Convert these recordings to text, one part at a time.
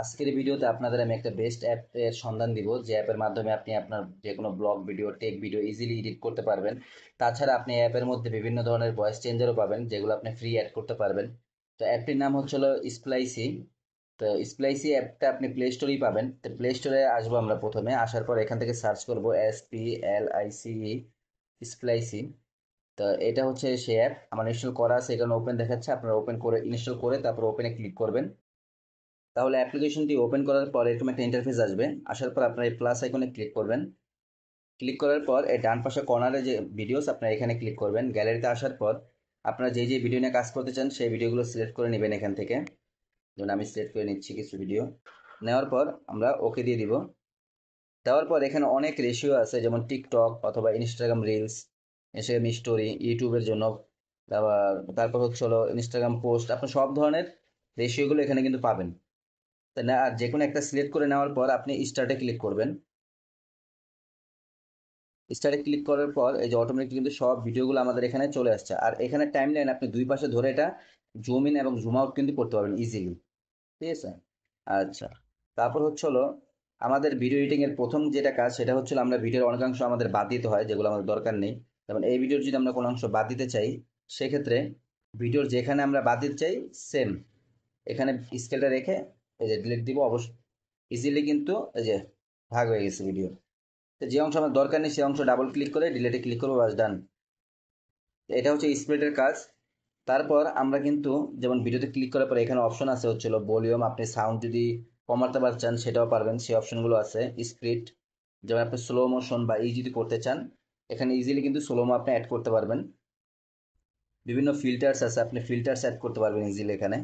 আজকের ভিডিওতে আপনাদের আমি একটা বেস্ট অ্যাপের সন্ধান দিব, যে অ্যাপের মাধ্যমে আপনি আপনার যে কোনো blog video, take video easily edit করতে পারবেন। তাছাড়া আপনি অ্যাপের মধ্যে বিভিন্ন ধরনের ভয়েস চেঞ্জারও পাবেন, যেগুলো আপনি ফ্রি অ্যাড করতে পারবেন। তো অ্যাপটির নাম হচ্ছিল স্প্লাইসি। তো স্প্লাইসি অ্যাপটা আপনি প্লে স্টোরেই পাবেন। তো প্লে স্টোরে আসবো আমরা, প্রথমে আসার পর এখান থেকে সার্চ করবো SPLICE, স্প্লাইসি। তো এটা হচ্ছে সেই অ্যাপ আমার ইনস্টল করা আছে, এখানে ওপেন দেখাচ্ছে। আপনারা ওপেন করে ইনস্টল করে তারপর ওপেনে ক্লিক করবেন। তাহলে অ্যাপ্লিকেশনটি ওপেন করার পর এরকম একটা ইন্টারফেস আসবে। আসার পর আপনার এই প্লাস আইকনে ক্লিক করবেন। ক্লিক করার পর এই ডান পাশে কর্নারে যে ভিডিওস, আপনার এখানে ক্লিক করবেন। গ্যালারিতে আসার পর আপনারা যে যে ভিডিও নিয়ে কাজ করতে চান সেই ভিডিওগুলো সিলেক্ট করে নেবেন এখান থেকে। যেমন আমি সিলেক্ট করে নিচ্ছি কিছু ভিডিও। নেওয়ার পর আমরা ওকে দিয়ে দিব। দেওয়ার পর এখানে অনেক রেশিও আছে, যেমন টিকটক অথবা ইনস্টাগ্রাম রিলস, ইনস্টাগ্রাম স্টোরি, ইউটিউবের জন্য, তারপর হচ্ছে হলো ইনস্টাগ্রাম পোস্ট। আপনি সব ধরনের রেশিওগুলো এখানে কিন্তু পাবেন। তাই না? আর যে কোনো একটা সিলেক্ট করে নেওয়ার পর আপনি স্টার্টে ক্লিক করবেন। স্টার্টে ক্লিক করার পর এই যে অটোমেটিক কিন্তু সব ভিডিওগুলো আমাদের এখানে চলে আসছে। আর এখানে টাইম লাইন আপনি দুই পাশে ধরে এটা জুম ইন এবং জুম আউট কিন্তু করতে পারবেন ইজিলি। ঠিক আছে? আচ্ছা, তারপর হচ্ছে হলো আমাদের ভিডিও এডিটিং এর প্রথম যেটা কাজ, সেটা হচ্ছে আমরা ভিডিওর অনেকাংশ আমাদের বাদ দিতে হয়, যেগুলো আমাদের দরকার নেই। যেমন এই ভিডিওর যদি আমরা কোনো অংশ বাদ দিতে চাই, সেক্ষেত্রে ভিডিওর যেখানে আমরা বাদ দিতে চাই, সেম এখানে স্কেলটা রেখে এই যে ডিলিট দিব। অবশ্য ইজিলি কিন্তু এই যে ভাগ হয়ে গেছে ভিডিও। তো যে অংশ আমার দরকার নেই সেই অংশ ডাবল ক্লিক করে ডিলিটে ক্লিক করবো, বাস ডান। এটা হচ্ছে স্প্লিটের কাজ। তারপর আমরা কিন্তু যেমন ভিডিওতে ক্লিক করার পর এখানে অপশন আছে হচ্ছিল ভলিউম, আপনি সাউন্ড যদি কমাতে চান সেটাও পারবেন, সেই অপশনগুলো আছে। স্প্লিট, যেমন আপনি স্লো মোশন বা যদি করতে চান, এখানে ইজিলি কিন্তু স্লোমো আপনি অ্যাড করতে পারবেন। বিভিন্ন ফিল্টার্স আছে, আপনি ফিল্টার্স অ্যাড করতে পারবেন ইজিলি এখানে।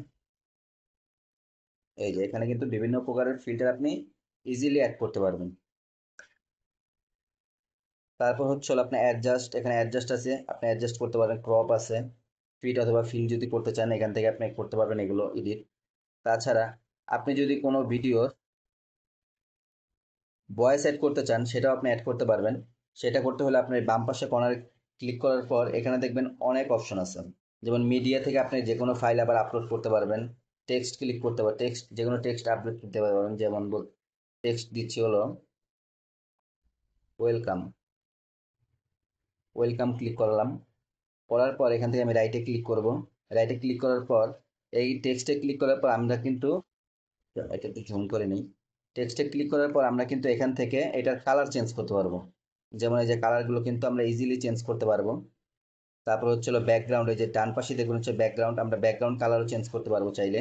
এই যে এখানে কিন্তু বিভিন্ন প্রকারের ফিল্টার আপনি ইজিলি অ্যাড করতে পারবেন। তারপর হচ্ছে হলো আপনার অ্যাডজাস্ট, এখানে অ্যাডজাস্ট আছে, আপনি অ্যাডজাস্ট করতে পারেন। ক্রপ আছে, ফিট অথবা ফিল যদি করতে চান এখান থেকে আপনি করতে পারবেন এগুলো এডিট। তাছাড়া আপনি যদি কোনো ভিডিও ভয়েস অ্যাড করতে চান সেটাও আপনি অ্যাড করতে পারবেন। সেটা করতে হলে আপনার বাম পাশে কর্নারে ক্লিক করার পর এখানে দেখবেন অনেক অপশন আছে। যেমন মিডিয়া থেকে আপনি যে কোনো ফাইল আবার আপলোড করতে পারবেন। টেক্সট ক্লিক করতে পারবেন, টেক্সট যে কোনো টেক্সট আপলোড করতে পারবেন। যেমন টেক্সট দিচ্ছি হলো ওয়েলকাম। ওয়েলকাম ক্লিক করলাম। করার পর এখান থেকে আমি রাইটে ক্লিক করব। রাইটে ক্লিক করার পর এই টেক্সটে ক্লিক করার পর আমরা কিন্তু এটা একটু জুম করে নিই। টেক্সটে ক্লিক করার পর আমরা কিন্তু এখান থেকে এটার কালার চেঞ্জ করতে পারবো। যেমন এই যে কালারগুলো কিন্তু আমরা ইজিলি চেঞ্জ করতে পারবো। তারপর হচ্ছে ব্যাকগ্রাউন্ড, এই যে ডান পাশে দেখুন হচ্ছে ব্যাকগ্রাউন্ড, আমরা ব্যাকগ্রাউন্ড কালারও চেঞ্জ করতে পারবো চাইলে।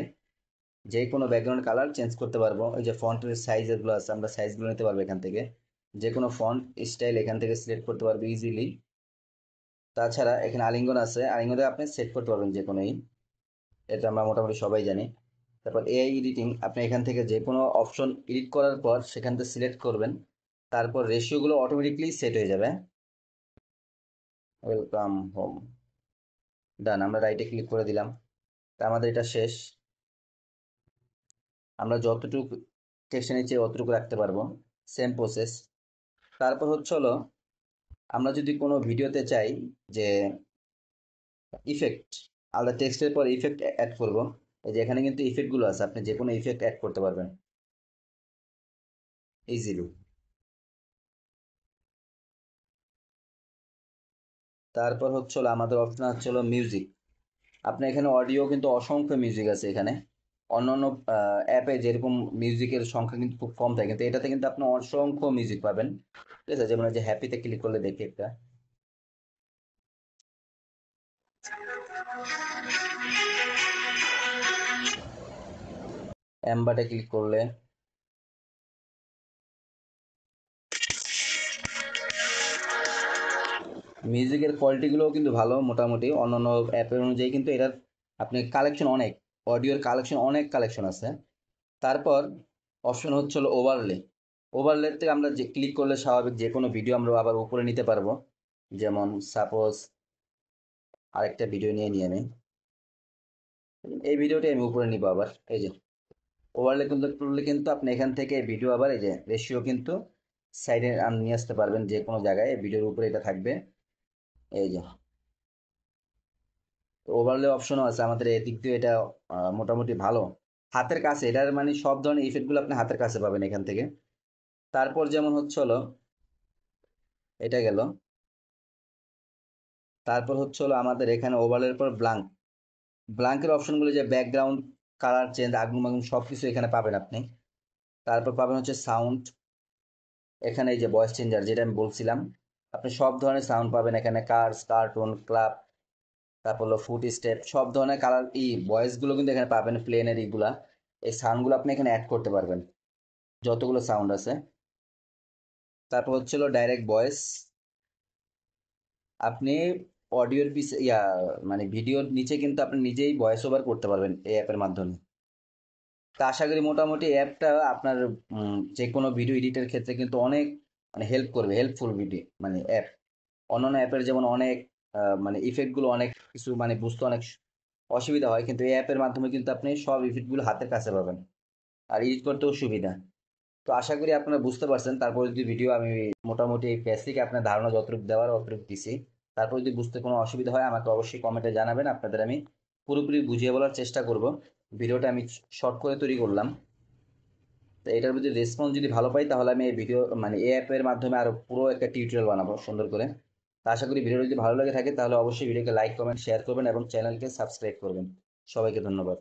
যে কোনো ব্যাকগ্রাউন্ড কালার চেঞ্জ করতে পারবো। এই যে ফন্টের সাইজ এগুলো আছে, আমরা সাইজগুলো নিতে পারবো এখান থেকে। যে কোনো ফন্ট স্টাইল এখান থেকে সিলেক্ট করতে পারবো ইজিলি। তাছাড়া এখানে আলিঙ্গন আছে, আলিঙ্গনে আপনি সেট করতে পারবেন যে কোনোই। এটা আমরা মোটামুটি সবাই জানি। তারপর এআই এডিটিং, আপনি এখান থেকে যে কোনো অপশন এডিট করার পর সেখান থেকে সিলেক্ট করবেন। তারপর রেশিওগুলো অটোমেটিকলি সেট হয়ে যাবে। ওয়েলকাম হোম, ডান। আমরা রাইটে ক্লিক করে দিলাম। তা আমাদের এটা শেষ। আমরা যতটুকু টেক্সট নিচে অতটুকু রাখতে পারবো, সেম প্রসেস। তারপর হচ্ছে হলো আমরা যদি কোনো ভিডিওতে চাই যে ইফেক্ট, আলাদা টেক্সটের পর ইফেক্ট অ্যাড করব, এই যে এখানে কিন্তু ইফেক্টগুলো আছে, আপনি যে কোনো ইফেক্ট অ্যাড করতে পারবেন ইজিলি। তারপর হচ্ছে হলো আমাদের অপশন হচ্ছে হলো মিউজিক। আপনার এখানে অডিও কিন্তু অসংখ্য মিউজিক আছে এখানে। অন্যান্য অ্যাপে যেরকম মিউজিকের সংখ্যা কিন্তু খুব কম থাকে, কিন্তু এটাতে কিন্তু আপনি অসংখ্য মিউজিক পাবেন। ঠিক আছে? যেমন এই যে হ্যাপিতে ক্লিক করলে দেখি একটা অ্যাম্বাটে ক্লিক করলে মিউজিকের কোয়ালিটিগুলোও কিন্তু ভালো মোটামুটি অন্যান্য অ্যাপের অনুযায়ী, কিন্তু এটার আপনি কালেকশন অনেক, অডিওর কালেকশন অনেক কালেকশন আছে। তারপর অপশন হচ্ছে হলো ওভারলে। ওভারলে থেকে আমরা যে ক্লিক করলে স্বাভাবিক যে কোনো ভিডিও আমরা আবার উপরে নিতে পারবো। যেমন সাপোজ আরেকটা ভিডিও নিয়ে নিয়ে আমি এই ভিডিওটি আমি উপরে নিব আবার। এই যে ওভারলে কিন্তু করলে কিন্তু আপনি এখান থেকে ভিডিও আবার এই যে রেশিও কিন্তু সাইডে নিয়ে আসতে পারবেন, যে কোনো জায়গায় ভিডিওর উপরে এটা থাকবে। এই যে ওভারলে অপশনও আছে আমাদের, এদিক দিয়ে এটা মোটামুটি ভালো। হাতের কাছে, এটার মানে সব ধরনের ইফেক্টগুলো আপনি হাতের কাছে পাবেন এখান থেকে। তারপর যেমন হচ্ছে হলো এটা গেল। তারপর হচ্ছে হলো আমাদের এখানে ওভারলের পর ব্লাঙ্কের অপশনগুলো, যে ব্যাকগ্রাউন্ড, কালার চেঞ্জ, আগুন মাগুন সব কিছু এখানে পাবেন আপনি। তারপর পাবেন হচ্ছে সাউন্ড, এখানে এই যে ভয়েস চেঞ্জার যেটা আমি বলছিলাম, আপনি সব ধরনের সাউন্ড পাবেন এখানে, কার্স, কার্টুন, ক্লাব, তারপর হলো ফুট স্টেপ, সব ধরনের কালার ভয়েস গুলো কিন্তু এখানে পাবেন, প্লেনের এইগুলা, এই সাউন্ডগুলো আপনি এখানে অ্যাড করতে পারবেন, যতগুলো সাউন্ড আছে। তারপর হচ্ছিল ডাইরেক্ট ভয়েস, আপনি অডিওর পিছে মানে ভিডিওর নিচে কিন্তু আপনি নিজেই ভয়েস ওভার করতে পারবেন এই অ্যাপের মাধ্যমে। তা আশা করি মোটামুটি অ্যাপটা আপনার যে কোনো ভিডিও এডিটের ক্ষেত্রে কিন্তু অনেক মানে হেল্প করবে, হেল্পফুল ভিডিও মানে অ্যাপ। অন্যান্য অ্যাপের যেমন অনেক মানে ইফেক্টগুলো অনেক কিছু মানে বুঝতে অনেক অসুবিধা হয়, কিন্তু এই অ্যাপের মাধ্যমে কিন্তু আপনি সব ইফেক্টগুলো হাতের কাছে পাবেন, আর এডিট করতেও সুবিধা। তো আশা করি আপনারা বুঝতে পারছেন। তারপর যদি ভিডিও আমি মোটামুটি এই বেসিক আপনার ধারণা যতটুকু দেওয়ার অতটুকু দিছি, তারপর যদি বুঝতে কোনো অসুবিধা হয় আমাকে অবশ্যই কমেন্টে জানাবেন, আপনাদের আমি পুরোপুরি বুঝিয়ে বলার চেষ্টা করব। ভিডিওটা আমি শর্ট করে তৈরি করলাম, তো এটার যদি রেসপন্স যদি ভালো পাই তাহলে আমি এই ভিডিও মানে এই অ্যাপের মাধ্যমে আরো পুরো একটা টিউটোরিয়াল বানাবো সুন্দর করে। তা আশা করি ভিডিওটা যদি ভালো লাগে থাকে তাহলে অবশ্যই ভিডিওকে লাইক কমেন্ট শেয়ার করবেন এবং চ্যানেলকে সাবস্ক্রাইব করবেন। সবাইকে ধন্যবাদ।